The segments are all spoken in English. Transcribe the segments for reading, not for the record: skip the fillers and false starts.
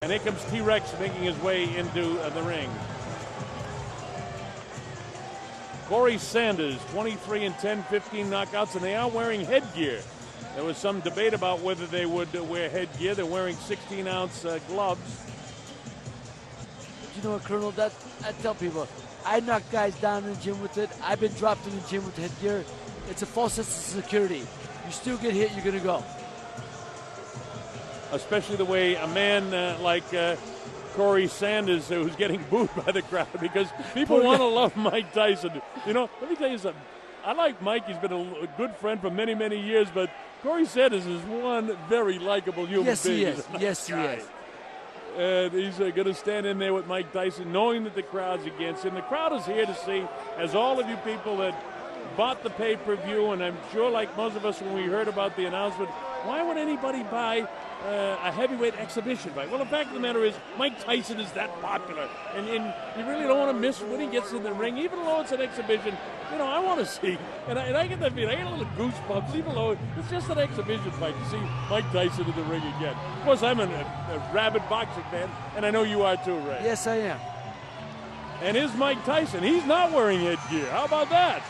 And here comes T-Rex making his way into the ring. Corey Sanders, 23 and 10, 15 knockouts, and they are wearing headgear. There was some debate about whether they would wear headgear. They're wearing 16-ounce gloves. You know what, Colonel, that I tell people, I knock guys down in the gym with it. I've been dropped in the gym with headgear. It's a false sense of security. You still get hit, you're going to go. Especially the way a man like Corey Sanders, who's getting booed by the crowd because people want to love Mike Tyson. You know, let me tell you something. I like Mike. He's been a good friend for many, many years, but Corey Sanders is one very likable human being. Yes, he is. Yes, he is. And he's going to stand in there with Mike Tyson, knowing that the crowd's against him. The crowd is here to see, as all of you people that bought the pay-per-view, and I'm sure like most of us when we heard about the announcement, why would anybody buy a heavyweight exhibition fight? Well, the fact of the matter is, Mike Tyson is that popular, and you really don't want to miss when he gets in the ring, even though it's an exhibition. You know, I want to see, and I get that feeling. I get a little goosebumps, even though it's just an exhibition fight to see Mike Tyson in the ring again. Of course, I'm a rabid boxing fan, and I know you are too, Ray. Yes, I am. And here's Mike Tyson. He's not wearing headgear. How about that?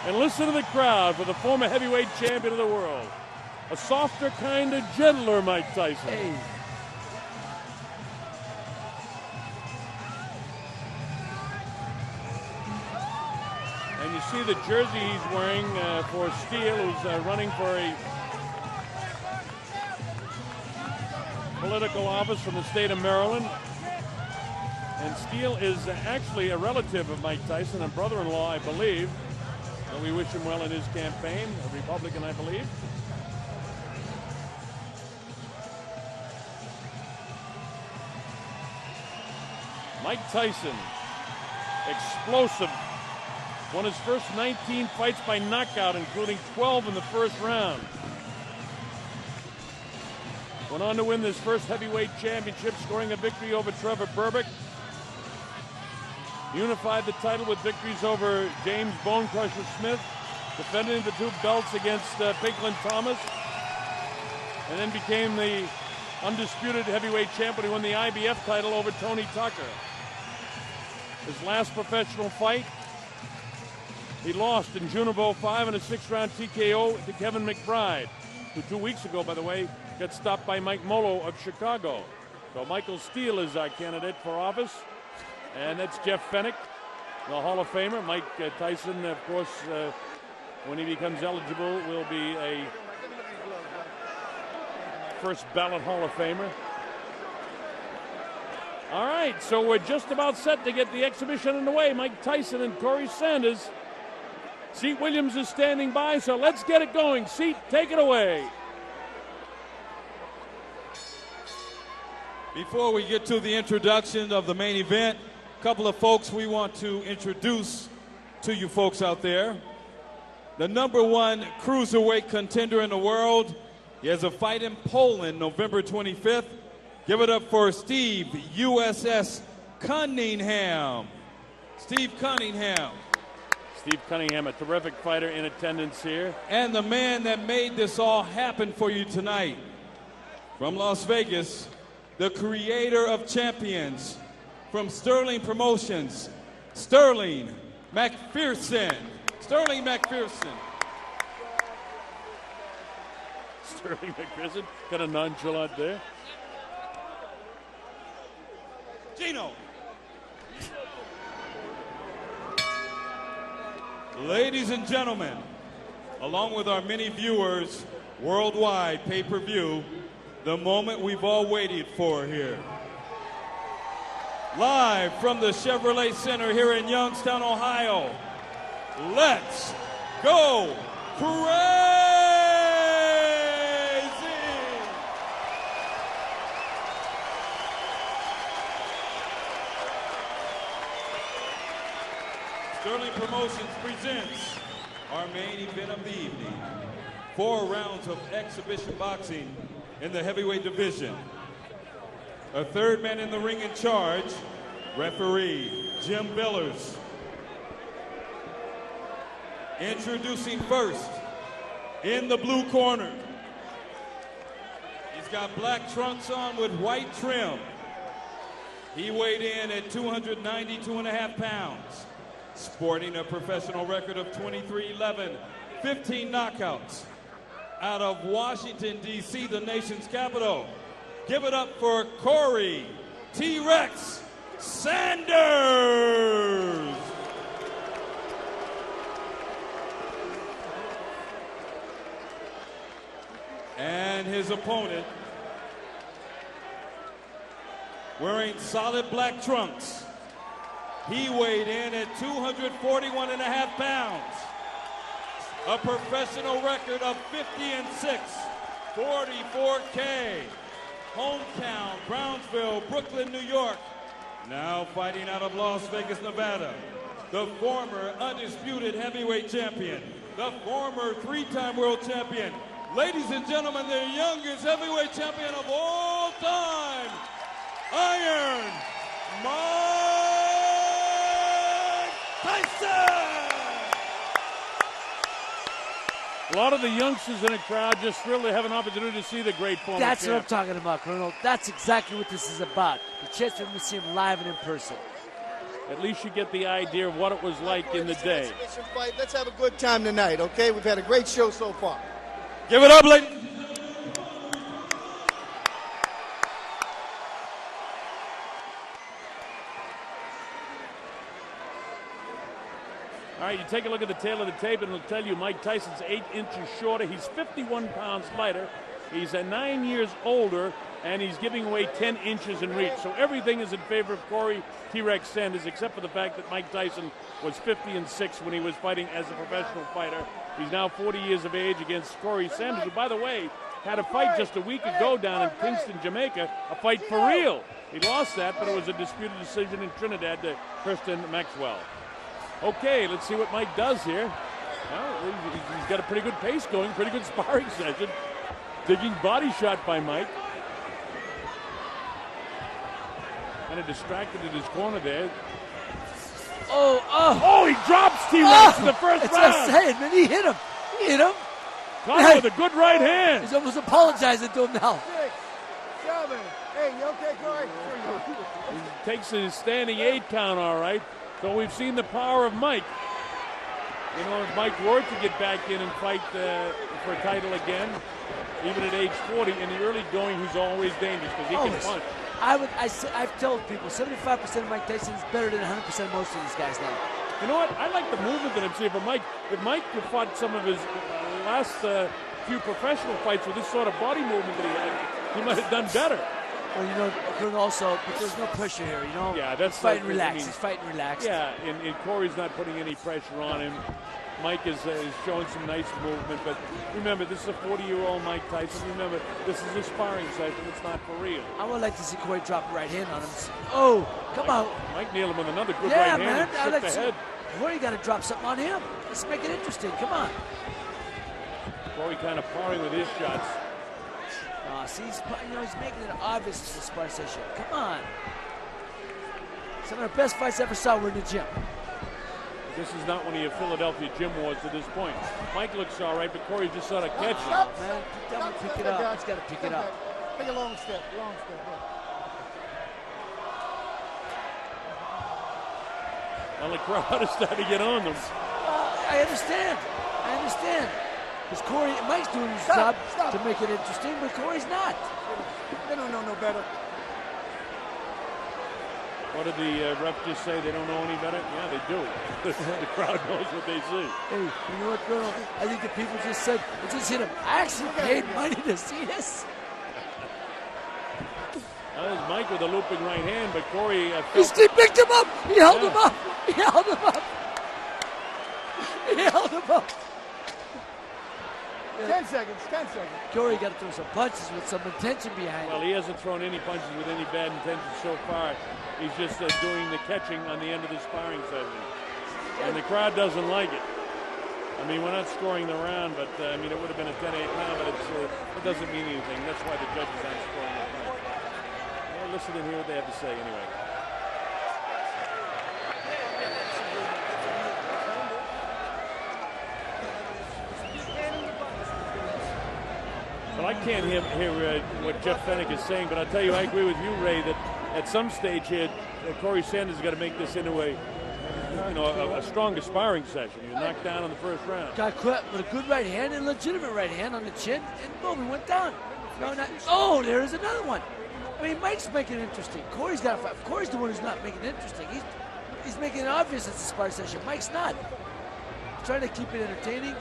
And listen to the crowd for the former heavyweight champion of the world. A softer, kind of gentler Mike Tyson. Hey. And you see the jersey he's wearing for Steele, who's running for a political office from the state of Maryland. And Steele is actually a relative of Mike Tyson, a brother-in-law, I believe. So we wish him well in his campaign, a Republican, I believe. Mike Tyson, explosive, won his first 19 fights by knockout, including 12 in the first round. Went on to win this first heavyweight championship, scoring a victory over Trevor Berbick. Unified the title with victories over James Bone Crusher Smith, defending the two belts against Pinklin Thomas, and then became the undisputed heavyweight champion. He won the IBF title over Tony Tucker. His last professional fight, he lost in June of 2005 in a 6-round TKO to Kevin McBride, who 2 weeks ago, by the way, got stopped by Mike Molo of Chicago. So Michael Steele is our candidate for office. And that's Jeff Fennick, the Hall of Famer. Mike Tyson, of course, when he becomes eligible, will be a first ballot Hall of Famer. All right, so we're just about set to get the exhibition underway. Mike Tyson and Corey Sanders. Seat Williams is standing by, so let's get it going. Seat, take it away. Before we get to the introduction of the main event, a couple of folks we want to introduce to you folks out there. The #1 cruiserweight contender in the world. He has a fight in Poland November 25th. Give it up for Steve USS Cunningham. Steve Cunningham. Steve Cunningham, a terrific fighter in attendance here. And the man that made this all happen for you tonight, from Las Vegas, the creator of champions, from Sterling Promotions, Sterling McPherson. Sterling McPherson. Sterling McPherson, kind of nonchalant there. Gino. Ladies and gentlemen, along with our many viewers worldwide pay-per-view, the moment we've all waited for here. Live from the Chevrolet Center here in Youngstown, Ohio. Let's go crazy! Sterling Promotions presents our main event of the evening. 4 rounds of exhibition boxing in the heavyweight division. A third man in the ring in charge, referee Jim Billers. Introducing first, in the blue corner, he's got black trunks on with white trim. He weighed in at 292.5 pounds, sporting a professional record of 23-11, 15 knockouts. Out of Washington, D.C., the nation's capital, give it up for Corey T-Rex Sanders. And his opponent, wearing solid black trunks, he weighed in at 241.5 pounds, a professional record of 50-6, 44K, hometown, Brownsville, Brooklyn, New York, now fighting out of Las Vegas, Nevada, the former undisputed heavyweight champion, the former three-time world champion, ladies and gentlemen, the youngest heavyweight champion of all time, Iron Mike Tyson! A lot of the youngsters in the crowd just thrilled to have an opportunity to see the great former That's champ. what I'm talking about, Colonel. That's exactly what this is about. The chance for him to see him live and in person. At least you get the idea of what it was like in the day. Fight. Let's have a good time tonight, okay? We've had a great show so far. Give it up, ladies. All right, you take a look at the tail of the tape, and it'll tell you Mike Tyson's 8 inches shorter. He's 51 pounds lighter. He's 9 years older, and he's giving away 10 inches in reach. So everything is in favor of Corey T-Rex Sanders, except for the fact that Mike Tyson was 50-6 when he was fighting as a professional fighter. He's now 40 years of age against Corey Sanders, who, by the way, had a fight just a week ago down in Kingston, Jamaica, a fight for real. He lost that, but it was a disputed decision in Trinidad to Kristen Maxwell. Okay, let's see what Mike does here. Well, he's got a pretty good pace going, pretty good sparring session. Digging body shot by Mike. Kind of distracted in his corner there. Oh, he drops T-Rex in the first round. That's what I'm saying, man. He hit him. Caught him with a good right hand. He's almost apologizing to him now. 6, 7. Hey, you okay, Corey? He takes his standing 8 count, all right. So we've seen the power of Mike. You know, if Mike were to get back in and fight for a title again, even at age 40, in the early going, he's always dangerous because he can punch. I've told people 75% of Mike Tyson is better than 100% of most of these guys now. You know what? I like the movement that I'm seeing from Mike. If Mike had fought some of his last few professional fights with this sort of body movement that he had, he might have done better. Well, you know, also, but there's no pressure here, you know? Yeah, that's he's fighting like, relaxed. He's fighting relaxed. Yeah, and Corey's not putting any pressure on him. Mike is showing some nice movement, but remember, this is a 40-year-old Mike Tyson. Remember, this is a sparring session. It's not for real. I would like to see Corey drop a right hand on him. Oh, come on. Mike nailed him with another good yeah, right man, hand. I'd like to head. Corey got to drop something on him. Let's make it interesting. Come on. Corey kind of parring with his shots. See, he's making it obvious it's a sparring session. Come on. Some of the best fights I ever saw were in the gym. This is not one of your Philadelphia gym wars to this point. Mike looks all right, but Corey's just sort of catching. Oh, man, pick it up. He's got to pick it up. Take a long step, Yeah. Well, the crowd is starting to get on them. I understand. Because Mike's doing his job to make it interesting, but Corey's not. They don't know no better. What did the ref just say? They don't know any better? Yeah, they do. The crowd knows what they see. Hey, you know what, Colonel? I think the people just said, just hit him. I actually paid money to see this. That was Mike with a looping right hand, but Corey He picked him up. He held him up. He held him up. He held him up. 10 seconds. Corey got to throw some punches with some intention behind Well, it. he hasn't thrown any punches with any bad intention so far. He's just doing the catching on the end of the sparring session. And the crowd doesn't like it. I mean, we're not scoring the round, but, I mean, it would have been a 10-8 now, but it doesn't mean anything. That's why the judges aren't scoring the round. Well, listen and hear what they have to say anyway. But I I can't hear what Jeff Fennick is saying, but I'll tell you, I agree with you, Ray, that at some stage here, Corey Sanders has got to make this into a stronger sparring session. You're knocked down in the first round. Got caught with a good right hand and legitimate right hand on the chin, and boom, he went down. Oh, there's another one. I mean, Mike's making it interesting. Corey's got to fight. Corey's the one who's not making it interesting. He's making it obvious it's a sparring session. Mike's not. He's trying to keep it entertaining.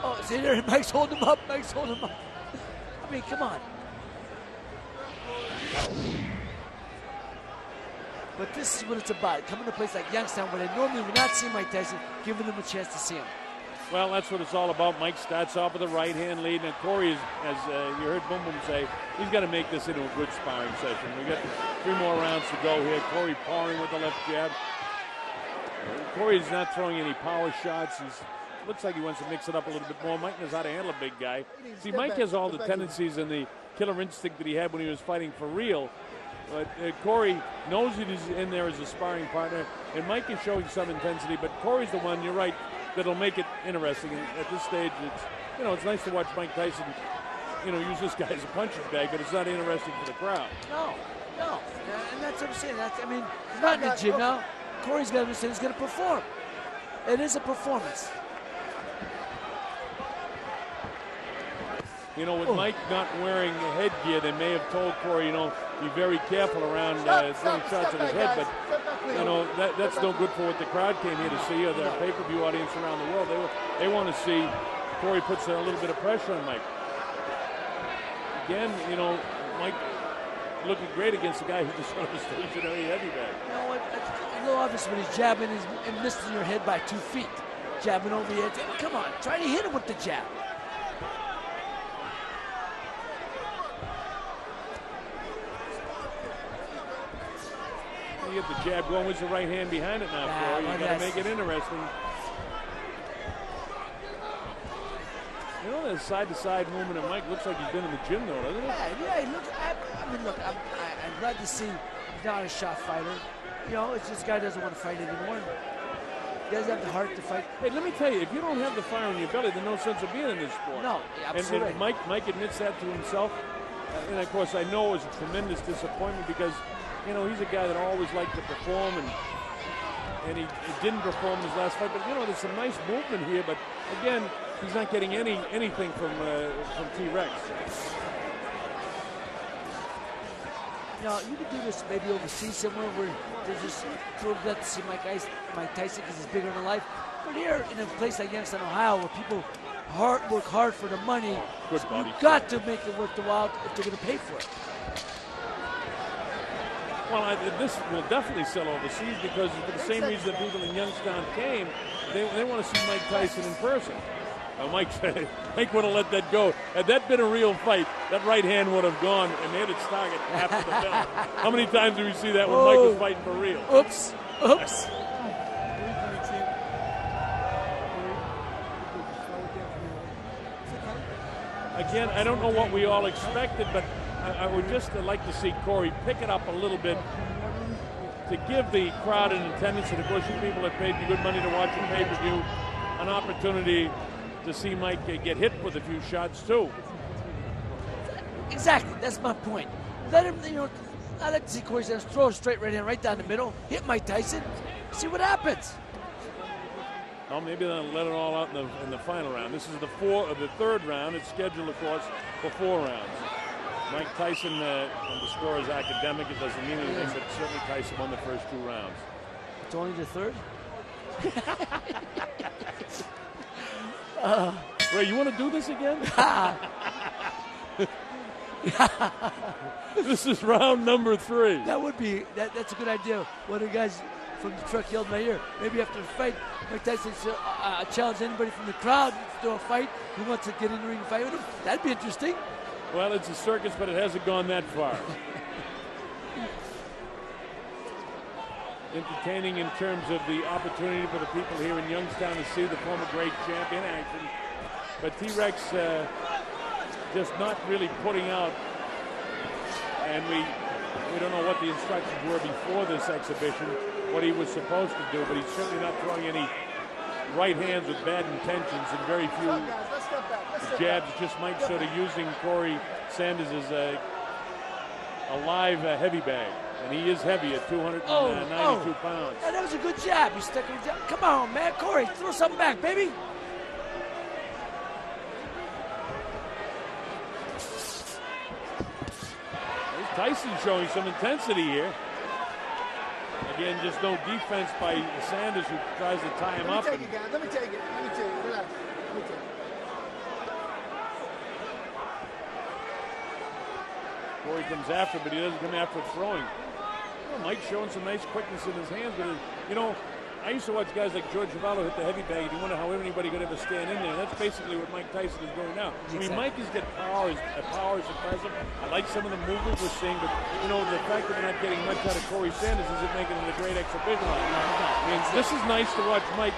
Oh, see there, Mike's holding him up. Mike's holding him up. I mean, come on. But this is what it's about. Coming to a place like Youngstown where they normally would not see Mike Tyson, giving them a chance to see him. Well, that's what it's all about. Mike starts off with a right hand lead, and Corey, as you heard Boom Boom say, he's got to make this into a good sparring session. We got 3 more rounds to go here. Corey powering with the left jab. Corey's not throwing any power shots. Looks like he wants to mix it up a little bit more. Mike knows how to handle a big guy. See, Mike has all the tendencies and the killer instinct that he had when he was fighting for real. But Corey knows he's in there as a sparring partner, and Mike is showing some intensity. But Corey's the one, you're right, that'll make it interesting. And at this stage, it's nice to watch Mike Tyson, use this guy as a punching bag, but it's not interesting for the crowd. No, and that's what I'm saying. He's not in the gym now. Corey's got to say he's going to perform. It is a performance. With Mike not wearing headgear, they may have told Corey, be very careful around throwing shots at his head. But, that's no good for what the crowd came here to see, or their pay-per-view audience around the world. They want to see Corey puts a little bit of pressure on Mike. Again, Mike looking great against the guy who just on a stationary heavy bag. You know what? It's a little obvious when he's jabbing and missing your head by 2 feet. Jabbing over the edge. Come on, try to hit him with the jab. You get the jab going. Where's the right hand behind it now, Corey? You got to make it interesting. The side-to-side movement of Mike looks like he's been in the gym, though, doesn't it? Yeah. I'm glad to see he's not a shot fighter. It's just guy doesn't want to fight anymore. He doesn't have the heart to fight. Hey, let me tell you, if you don't have the fire in your belly, there's no sense of being in this sport. No, absolutely. And Mike admits that to himself. And, of course, I know it was a tremendous disappointment because he's a guy that always liked to perform, and he didn't perform his last fight. But there's some nice movement here. But again, he's not getting anything from T-Rex. You could do this maybe overseas somewhere where there's just thrilled to see Mike Tyson because he's bigger than life. But here in a place like Youngstown, Ohio, where people work hard for the money, you've got to make it worth the while if they're going to pay for it. Well, this will definitely sell overseas because for the same reason that people in Youngstown came, they want to see Mike Tyson in person. Mike would have let that go. Had that been a real fight, that right hand would have gone and hit its target after the bell. How many times do we see that when Mike was fighting for real? Oops. Again, I don't know what we all expected, but I would just like to see Corey pick it up a little bit to give the crowd in attendance, and of course you people that paid you good money to watch the pay-per-view, an opportunity to see Mike get hit with a few shots too. Exactly, that's my point. Let him, I like to see Corey Sanders throw a straight right hand right down the middle, hit Mike Tyson, see what happens. Well, maybe they'll let it all out in the final round. This is the third round. It's scheduled, of course, for 4 rounds. Mike Tyson, on the score is academic. It doesn't mean anything, but certainly Tyson won the first 2 rounds. It's only the third? Ray, you want to do this again? This is round number 3. That would be, that's a good idea. One of the guys from the truck yelled in my ear, maybe after the fight, Mike Tyson challenge anybody from the crowd to do a fight who wants to get in the ring and fight with him. That'd be interesting. Well, it's a circus, but it hasn't gone that far. Entertaining in terms of the opportunity for the people here in Youngstown to see the former great champ in action. But T-Rex just not really putting out, and we don't know what the instructions were before this exhibition, what he was supposed to do, but he's certainly not throwing any right hands with bad intentions and very few jabs. Just Mike sort of using Corey Sanders is a live heavy bag, and he is heavy at 292 pounds. Yeah, that was a good jab. He stuck him down. Come on, man. Corey, throw something back, baby. Tyson showing some intensity here. Again, just no defense by Sanders, who tries to tie him up. Let me take it, guys. Let me take it. Relax. Let me take it. Corey comes after, but he doesn't come after throwing. Mike showing some nice quickness in his hands, but I used to watch guys like George Zavallo hit the heavy bag, and you wonder how anybody could ever stand in there. That's basically what Mike Tyson is doing now. Exactly. I mean, Mike has got power. Power is impressive. I like some of the movements we're seeing, but the fact that we're not getting much out of Corey Sanders isn't making it a great exhibition. I mean, this is nice to watch Mike,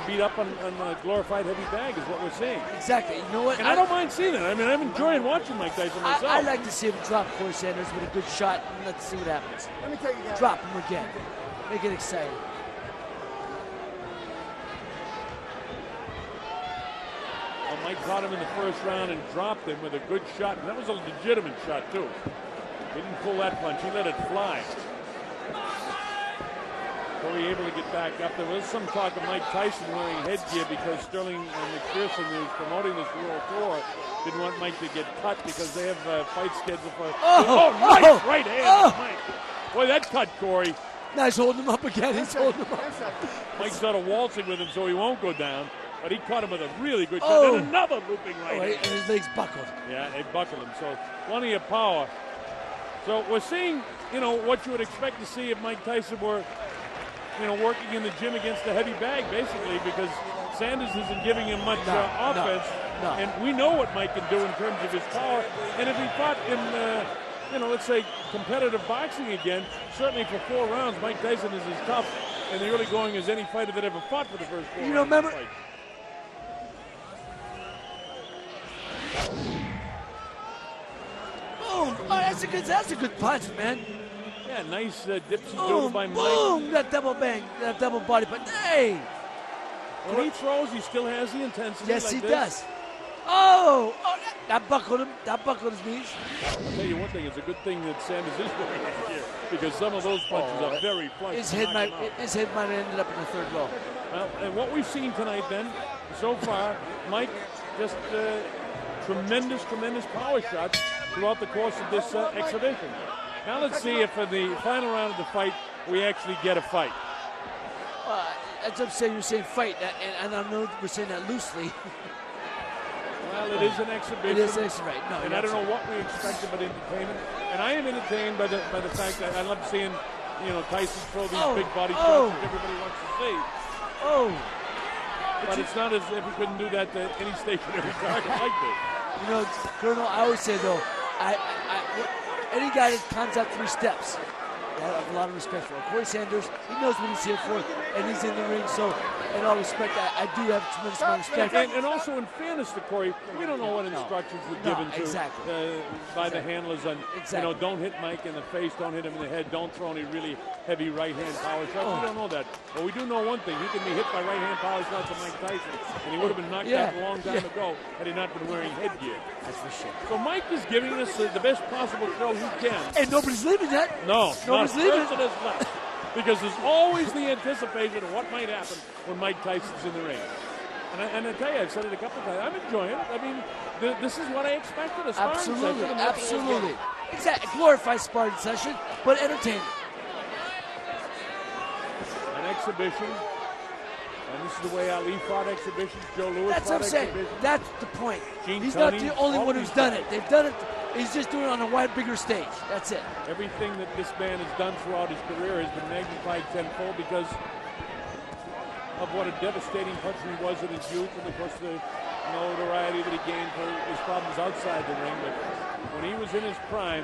beat up on a glorified heavy bag is what we're seeing. Exactly. You know what? And I don't mind seeing it. I mean, I'm enjoying watching Mike Tyson myself. I like to see him drop Corey Sanders with a good shot, and let's see what happens. Let me take it, guys. Drop him again. Make it exciting. Mike caught him in the first round and dropped him with a good shot, and that was a legitimate shot too. He didn't pull that punch, he let it fly. Corey able to get back up. There was some talk of Mike Tyson wearing headgear because Sterling McPherson, who's promoting this World Tour, didn't want Mike to get cut because they have fight scheduled for... Nice right hand, Mike. Boy, that cut Corey. Nice holding him up again. He's holding him up. Mike's sort of waltzing with him so he won't go down. But he caught him with a really good shot. And another looping right hand. And his legs buckled. Yeah, they buckled him. So plenty of power. So we're seeing, what you would expect to see if Mike Tyson were, working in the gym against a heavy bag, basically, because Sanders isn't giving him much offense. No. And we know what Mike can do in terms of his power. And if he fought in, let's say, competitive boxing again, certainly for 4 rounds, Mike Tyson is as tough in the early going as any fighter that ever fought for the first 4 rounds. Remember? Boom! Oh, that's a good punch, man. Yeah, nice dips and doodle by Mike. Boom! That double bang, that double body punch. Hey! When he throws, he still has the intensity. Yes, like he this. does. Oh, that buckled him. That buckled his knees. I'll tell you one thing. It's a good thing that Sanders is wearing it here because some of those punches are very flush. His head might have ended up in the 3rd row. Well, and what we've seen tonight, then, so far, Mike just tremendous power shots throughout the course of this exhibition. Now let's see if in the final round of the fight we actually get a fight. As I'm saying, you're saying fight, and I know we're saying that loosely. Well, it is an exhibition. It is an exhibition, right? No, and I don't know what we expected but entertainment. And I am entertained by the fact that I love seeing, Tyson throw these big body shots that everybody wants to see. But it's not as if he couldn't do that to any stationary target like this. Colonel, I always say though, any guy that climbs out 3 steps, I have a lot of respect for him. Corey Sanders, he knows what he's here for, and he's in the ring. So, in all respect, I do have tremendous amount of respect. And also, in fairness to Corey, we don't know what instructions were given by the handlers on, don't hit Mike in the face, don't hit him in the head, don't throw any really heavy right-hand power shots. We don't know that. But we do know one thing. He can be hit by right-hand power shots of Mike Tyson, and he would have been knocked out a long time ago had he not been wearing headgear. That's for sure. So Mike is giving us the best possible throw he can. And nobody's leaving yet. No, nobody's leaving. Left. Because there's always the anticipation of what might happen when Mike Tyson's in the ring. And I tell you, I've said it a couple of times, I'm enjoying it. I mean, this is what I expected. Absolutely. Exactly. Glorified Spartan session, but entertaining. An exhibition. And this is the way Ali fought exhibitions, Joe Louis That's fought what I'm saying. exhibitions. That's the point. He's Tunney, not the only one who's done it. They've done it. He's just doing it on a bigger stage. That's it. Everything that this man has done throughout his career has been magnified tenfold because of what a devastating puncher he was in his youth, and of course the notoriety that he gained for his problems outside the ring. But when he was in his prime,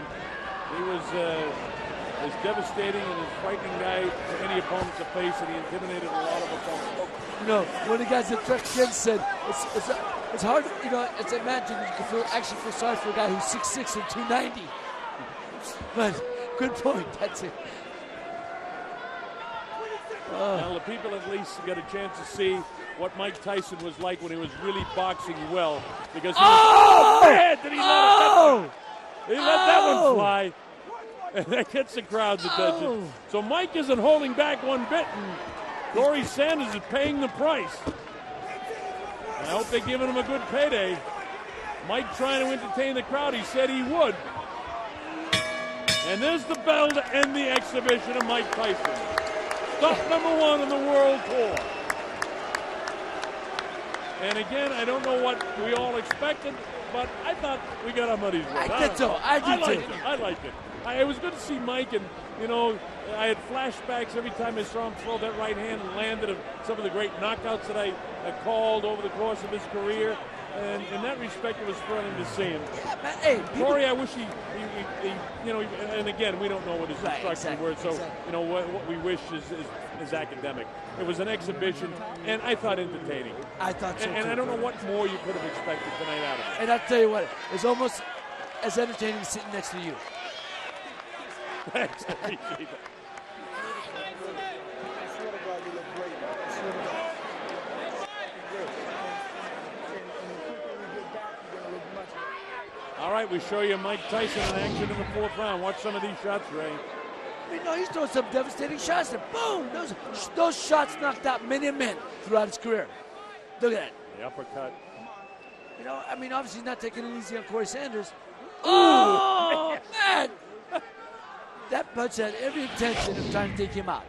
he was as devastating and as frightening guy to any opponent to face, and he intimidated a lot of opponents. One of the guys that Trek Ken said, it's hard, it's imagine you can actually feel sorry for a guy who's 6'6" and 290. But good point. That's it. Now the people at least got a chance to see what Mike Tyson was like when he was really boxing well. Because man, did he let that one fly? And that gets the crowd's attention. So Mike isn't holding back one bit, and Corey Sanders is paying the price. And I hope they're giving him a good payday. Mike trying to entertain the crowd. He said he would. And there's the bell to end the exhibition of Mike Tyson. Stop #1 in the World Tour. And again, I don't know what we all expected, but I thought we got our money's worth. I did so. I liked it. It was good to see Mike, and, you know, I had flashbacks every time I saw him throw that right hand and landed of some of the great knockouts that I called over the course of his career. And in that respect, it was thrilling to see him. Yeah, man, hey, Corey, I wish he you know, and again, we don't know what his instructions were, so, you know, what we wish is academic. It was an exhibition, and I thought entertaining. I thought so, and too. I don't know what more you could have expected tonight out of it. And I'll tell you what, it's almost as entertaining as sitting next to you. Thanks, I appreciate that. All right, we show you Mike Tyson in action in the 4th round. Watch some of these shots, Ray. You know, he's throwing some devastating shots there. Boom! Those shots knocked out many men throughout his career. Look at that. The uppercut. You know, I mean, obviously he's not taking it easy on Corey Sanders. Oh, man! That punch had every intention of trying to take him out.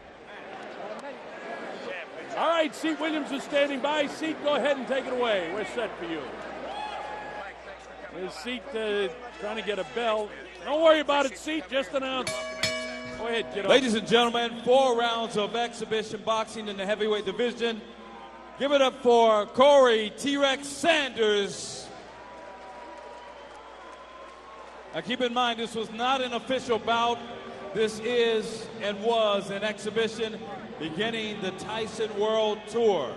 All right, Seat Williams is standing by. Seat, go ahead and take it away. We're set for you. There's Seat trying to get a bell. Don't worry about it, Seat. Just announce. Go ahead, get on. Ladies and gentlemen, 4 rounds of exhibition boxing in the heavyweight division. Give it up for Corey T-Rex Sanders. Now keep in mind, this was not an official bout. This is and was an exhibition beginning the Tyson World Tour.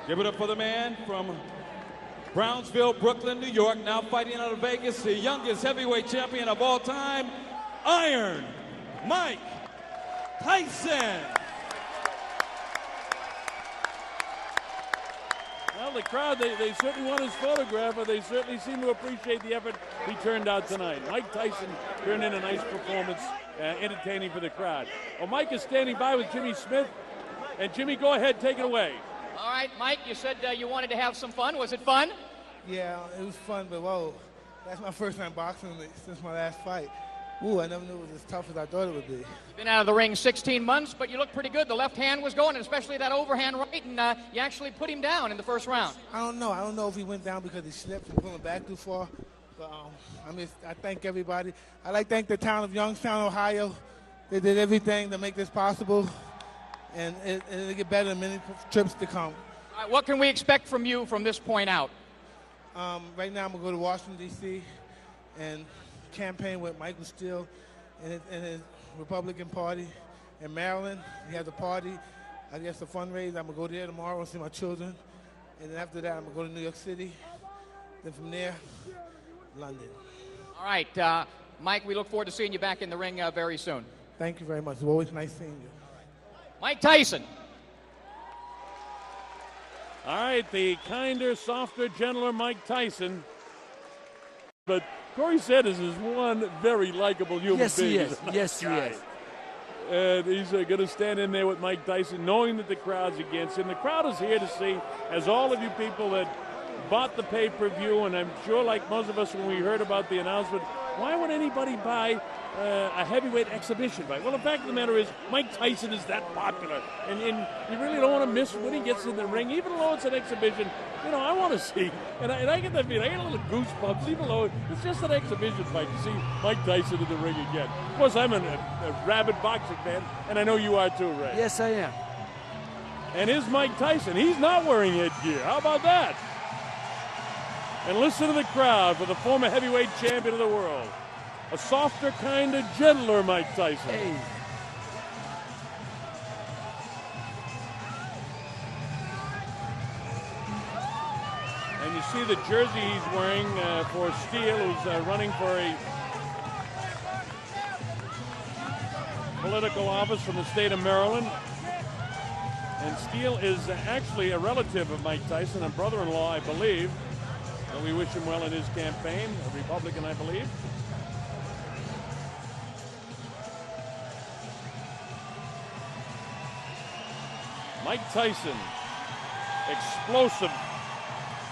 Give it up for the man from Brownsville, Brooklyn, New York, now fighting out of Vegas, the youngest heavyweight champion of all time, Iron Mike Tyson. Well, the crowd, they certainly want his photograph, but they certainly seem to appreciate the effort he turned out tonight. Mike Tyson turned in a nice performance, entertaining for the crowd. Well, Mike is standing by with Jimmy Smith. And Jimmy, go ahead, take it away. All right, Mike, you said you wanted to have some fun. Was it fun? Yeah, it was fun, but whoa, that's my first time boxing since my last fight. Ooh, I never knew it was as tough as I thought it would be. Been out of the ring 16 months, but you look pretty good. The left hand was going, and especially that overhand right, and you actually put him down in the first round. I don't know. I don't know if he went down because he slipped and pulling back too far. But I thank everybody. I like to thank the town of Youngstown, Ohio. They did everything to make this possible, and it'll get better in many trips to come. All right, what can we expect from you from this point out? Right now, I'm going to go to Washington, D.C., and campaign with Michael Steele and his Republican Party. In Maryland, he has a party, I guess a fundraiser. I'm going to go there tomorrow and see my children. And then after that, I'm going to go to New York City. Then from there, London. All right, Mike, we look forward to seeing you back in the ring very soon. Thank you very much. It's always nice seeing you. Mike Tyson. All right, the kinder, softer, gentler Mike Tyson. But Corey Sanders is one very likable human being. He is. Yes, he is. And he's going to stand in there with Mike Tyson, knowing that the crowd's against him. The crowd is here to see, as all of you people that bought the pay-per-view, and I'm sure like most of us when we heard about the announcement, why would anybody buy a heavyweight exhibition fight? Well, the fact of the matter is Mike Tyson is that popular, and you really don't want to miss when he gets in the ring, even though it's an exhibition. You know, I want to see, and I get that feeling. I get a little goosebumps, even though it's just an exhibition fight, to see Mike Tyson in the ring again. Of course, I'm a rabid boxing fan, and I know you are too, Ray. Yes, I am. And here's Mike Tyson. He's not wearing headgear. How about that? And listen to the crowd for the former heavyweight champion of the world. A softer, kinder, gentler Mike Tyson. Hey. And you see the jersey he's wearing for Steele, who's running for a political office from the state of Maryland. And Steele is actually a relative of Mike Tyson, and brother-in-law, I believe. And we wish him well in his campaign, a Republican, I believe. Mike Tyson, explosive.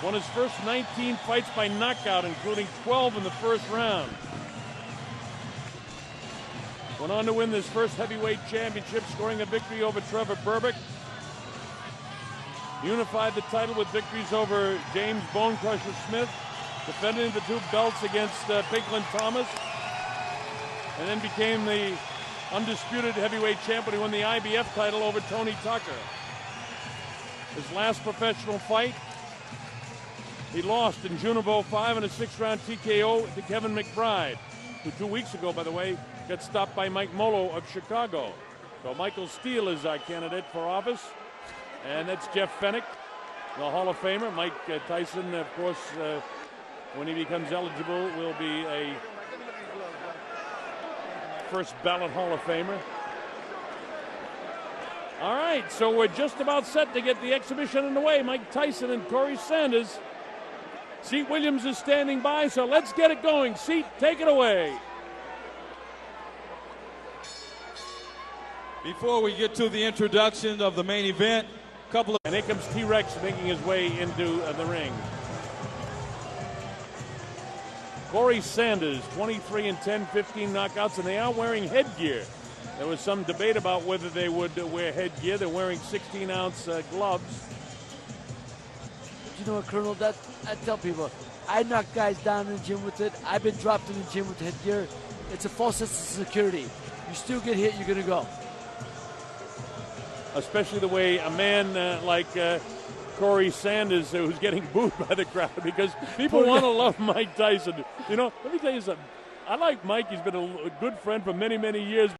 Won his first 19 fights by knockout, including 12 in the first round. Went on to win this first heavyweight championship, scoring a victory over Trevor Berbick. Unified the title with victories over James Bone Crusher Smith, defending the two belts against Pinklin Thomas, and then became the undisputed heavyweight champion. He won the IBF title over Tony Tucker. His last professional fight, he lost in June of '05 in a 6-round TKO to Kevin McBride, who 2 weeks ago, by the way, got stopped by Mike Molo of Chicago. So Michael Steele is our candidate for office. And that's Jeff Fennick, the Hall of Famer. Mike Tyson, of course, when he becomes eligible, will be a first ballot Hall of Famer. All right, so we're just about set to get the exhibition underway. Mike Tyson and Corey Sanders. Seat Williams is standing by, so let's get it going. Seat, take it away. Before we get to the introduction of the main event, and here comes T-Rex making his way into the ring. Corey Sanders, 23-10, 15 knockouts, and they are wearing headgear. There was some debate about whether they would wear headgear. They're wearing 16-ounce gloves. You know what, Colonel? I tell people, I knock guys down in the gym with it. I've been dropped in the gym with headgear. It's a false sense of security. You still get hit, you're going to go. Especially the way a man like Corey Sanders, who's getting booed by the crowd, because people want to love Mike Tyson. You know, let me tell you something. I like Mike. He's been a good friend for many, many years.